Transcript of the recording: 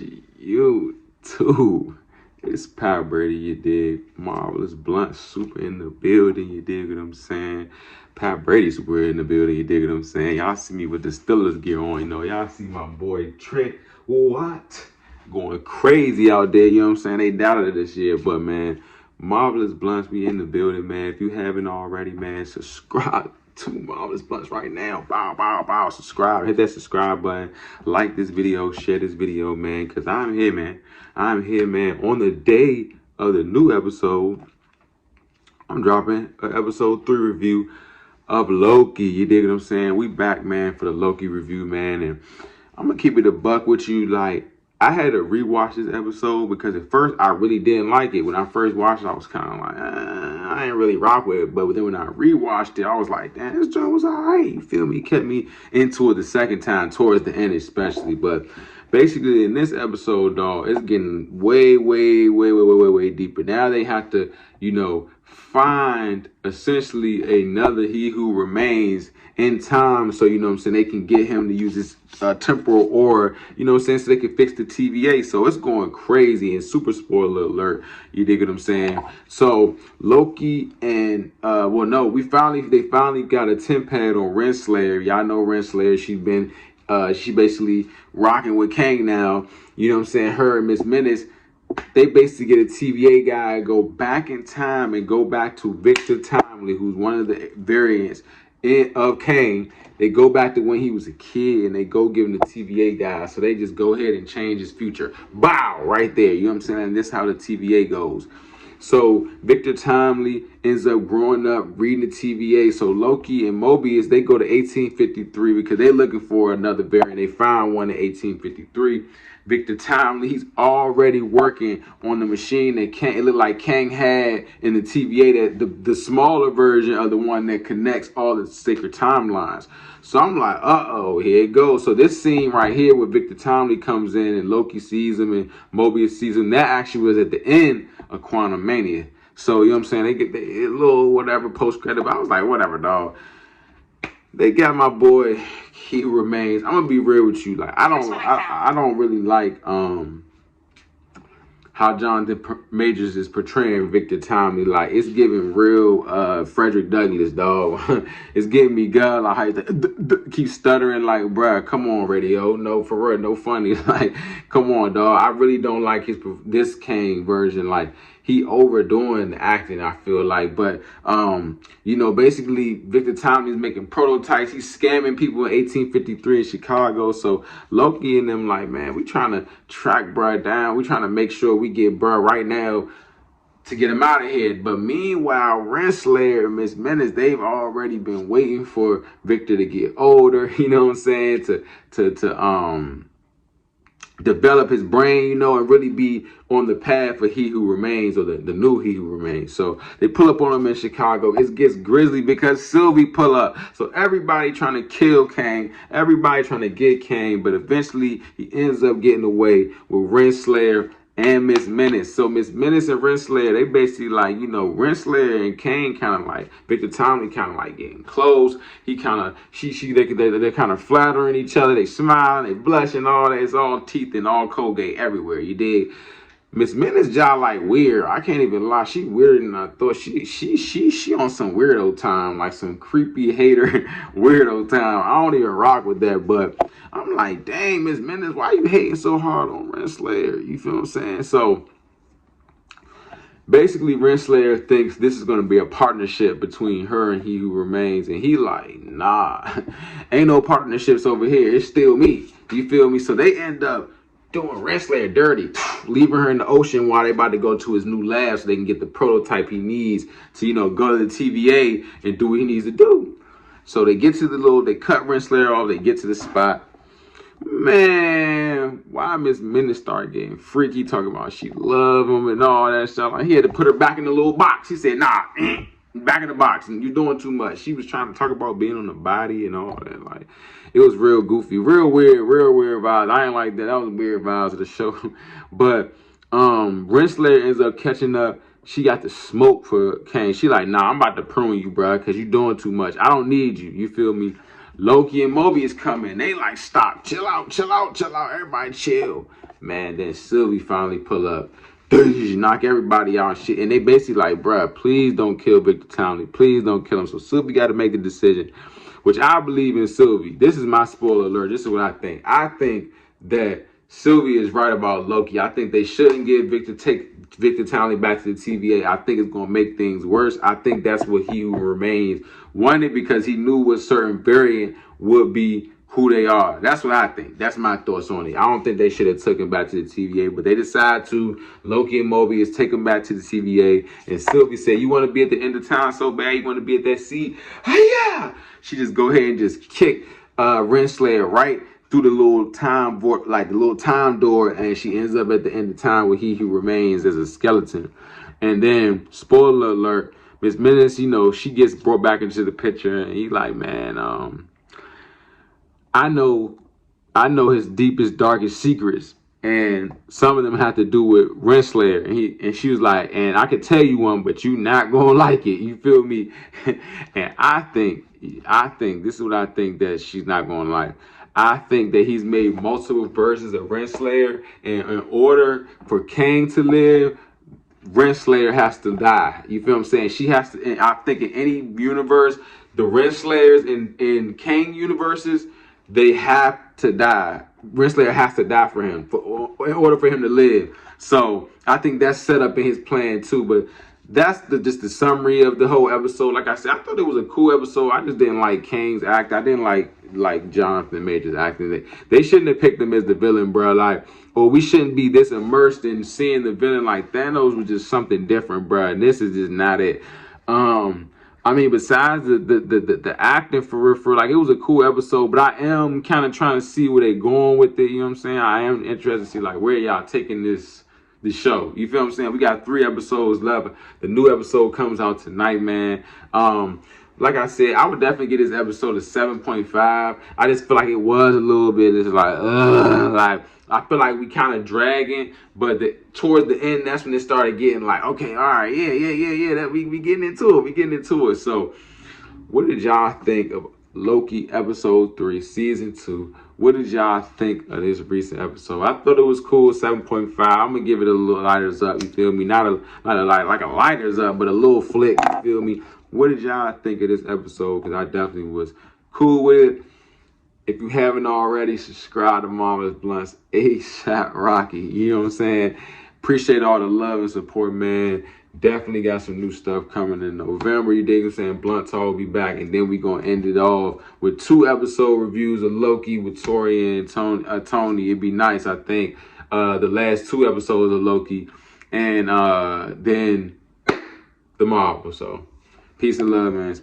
YouTube. It's Pat Brady, you dig? Marvelous Blunt super in the building, you dig what I'm saying? Pat Brady super in the building, you dig what I'm saying? Y'all see me with the Steelers gear on, you know? Y'all see my boy Trent Watt going crazy out there, you know what I'm saying? They doubted it this year, but man, Marvelous Blunts be in the building, man. If you haven't already, man, subscribe to Marvelous Blunts right now. Bow, bow, bow. Subscribe. Hit that subscribe button. Like this video. Share this video, man. Because I'm here, man. I'm here, man. On the day of the new episode, I'm dropping an episode 3 review of Loki. You dig what I'm saying? We back, man, for the Loki review, man. And I'm going to keep it a buck with you. Like, I had to rewatch this episode because at first I really didn't like it. When I first watched it, I was kind of like, I ain't really rock with it. But then when I rewatched it, I was like, damn, this joint was all right. You feel me? It kept me into it the second time, towards the end especially. But basically in this episode, dog, it's getting way, way deeper. Now they have to, you know, find essentially another He Who Remains in time, so you know what I'm saying, they can get him to use his temporal aura, you know what I'm saying, so they can fix the TVA. So it's going crazy, and super spoiler alert, you dig what I'm saying? So Loki and they finally got a 10 pad on Renslayer. Y'all know Renslayer, she basically rocking with Kang now, you know what I'm saying? Her and Miss Menace, they basically get a TVA guy, go back in time and go back to Victor Timely, who's one of the variants of Kang. They go back to when he was a kid and they go give him the TVA guy. So they just go ahead and change his future. Bow! Right there. You know what I'm saying? And this is how the TVA goes. So Victor Timely ends up growing up reading the TVA. So Loki and Mobius, they go to 1853 because they're looking for another variant. They found one in 1853. Victor Timely, he's already working on the machine that it looked like Kang had in the TVA, that the smaller version of the one that connects all the sacred timelines. So I'm like, here it goes. So this scene right here where Victor Timely comes in and Loki sees him and Mobius sees him, that actually was at the end of Quantum Mania. So, you know what I'm saying? They get a little whatever post-credit. I was like, whatever, dog. They got my boy He Remains. I'm gonna be real with you. Like, I don't really like how Jonathan Majors is portraying Victor Timely. Like, it's giving real Frederick Douglass, dog. It's giving me God. Like, how you keep stuttering. Like, bruh, come on, radio. No, for real, no funny. Like, come on, dog. I really don't like this Kang version. Like, he overdoing the acting, I feel like. But you know, basically Victor Timely is making prototypes. He's scamming people in 1853 in Chicago. So Loki and them like, man, we trying to track bruh down. We trying to make sure we get bruh right now to get him out of here. But meanwhile, Renslayer and Miss Menace, they've already been waiting for Victor to get older, you know what I'm saying, to develop his brain, you know, and really be on the path for He Who Remains, or the new He Who Remains. So they pull up on him in Chicago. It gets grisly because Sylvie pull up. So everybody trying to kill Kang, everybody trying to get Kang, but eventually he ends up getting away with Renslayer and Miss Menace. So Miss Menace and Renslayer, they basically like, you know, Renslayer and Kang kind of like, Victor Timely kind of like getting close. He kind of, they're kind of flattering each other. They smile, they blush and all that. It's all teeth and all Colgate everywhere. You dig? Miss Menace jaw like weird. I can't even lie. She weirder than I thought. She on some weirdo time, like some creepy hater weirdo time. I don't even rock with that, but I'm like, dang, Miss Menace, why you hating so hard on Renslayer? You feel what I'm saying? So basically, Renslayer thinks this is going to be a partnership between her and He Who Remains, and he like, nah, ain't no partnerships over here. It's still me. You feel me? So they end up doing Renslayer dirty, leaving her in the ocean while they about to go to his new lab so they can get the prototype he needs to, you know, go to the TVA and do what he needs to do. So they get to they cut Renslayer off, they get to the spot. Man, why Miss Menace started getting freaky, talking about she love him and all that stuff. Like, he had to put her back in the little box. He said, nah, back in the box, and you're doing too much. She was trying to talk about being on the body and all that. Like, it was real goofy, real weird vibes. I ain't like that. That was weird vibes of the show. But Renslayer ends up catching up. She got the smoke for Kang. She like, nah, I'm about to prune you, bro, because you're doing too much. I don't need you. You feel me? Loki and Mobius come in. They like, stop, chill out. Everybody chill. Man, then Sylvie finally pull up. Knock everybody out and shit. And they basically like, bruh, please don't kill Victor Townley. Please don't kill him. So Sylvie got to make the decision, which I believe in Sylvie. This is my spoiler alert. This is what I think. I think that Sylvie is right about Loki. I think they shouldn't take Victor Townley back to the TVA. I think it's going to make things worse. I think that's what He Who Remains wanted, because he knew what certain variant would be who they are. That's what I think. That's my thoughts on it. I don't think they should have took him back to the TVA, but they decided to. Loki and Mobius take him back to the TVA, and Sylvie said, you want to be at the end of town so bad? You want to be at that seat? Yeah! She just go ahead and just kick Renslayer right through the little time the little time door, and she ends up at the end of time where He Who Remains as a skeleton. And then, spoiler alert, Miss Menace, she gets brought back into the picture, and he's like, man, I know his deepest, darkest secrets, and some of them have to do with Renslayer. And she was like, and I could tell you one, but you not gonna like it. You feel me? And I think this is what I think that she's not gonna like. I think that he's made multiple versions of Renslayer, and in order for Kang to live, Renslayer has to die. You feel what I'm saying? She has to. And I think in any universe, the Renslayers in Kang universes, they have to die. Renslayer has to die for him, in order for him to live. So I think that's set up in his plan too. But that's just the summary of the whole episode. Like I said, I thought it was a cool episode. I just didn't like Kang's act. I didn't like Jonathan Major's acting. They shouldn't have picked him as the villain, bro. Like, or we shouldn't be this immersed in seeing the villain. Like Thanos was just something different, bro. And this is just not it. I mean, besides the acting for real, like, it was a cool episode, but I am kind of trying to see where they going with it. You know what I'm saying? I am interested to see like where y'all taking this show. You feel what I'm saying? We got 3 episodes left. The new episode comes out tonight, man. Like I said, I would definitely get this episode a 7.5. I just feel like it was a little bit just like, like, I feel like we kind of dragging, but towards the end, that's when it started getting like, okay, all right, yeah, that we getting into it. So, what did y'all think of Loki episode 3, season 2? What did y'all think of this recent episode? I thought it was cool, 7.5. I'm gonna give it a little lighters up. You feel me? Not a like a lighters up, but a little flick. You feel me? What did y'all think of this episode? Because I definitely was cool with it. If you haven't already, subscribe to Marvelous Blunts ASAP Rocky. You know what I'm saying? Appreciate all the love and support, man. Definitely got some new stuff coming in November. You dig what I'm saying? Blunt Talk will be back. And then we going to end it off with 2 episode reviews of Loki with Tori and Tony. It'd be nice, I think. The last 2 episodes of Loki. And then the Marvel. So, peace and love, man. It's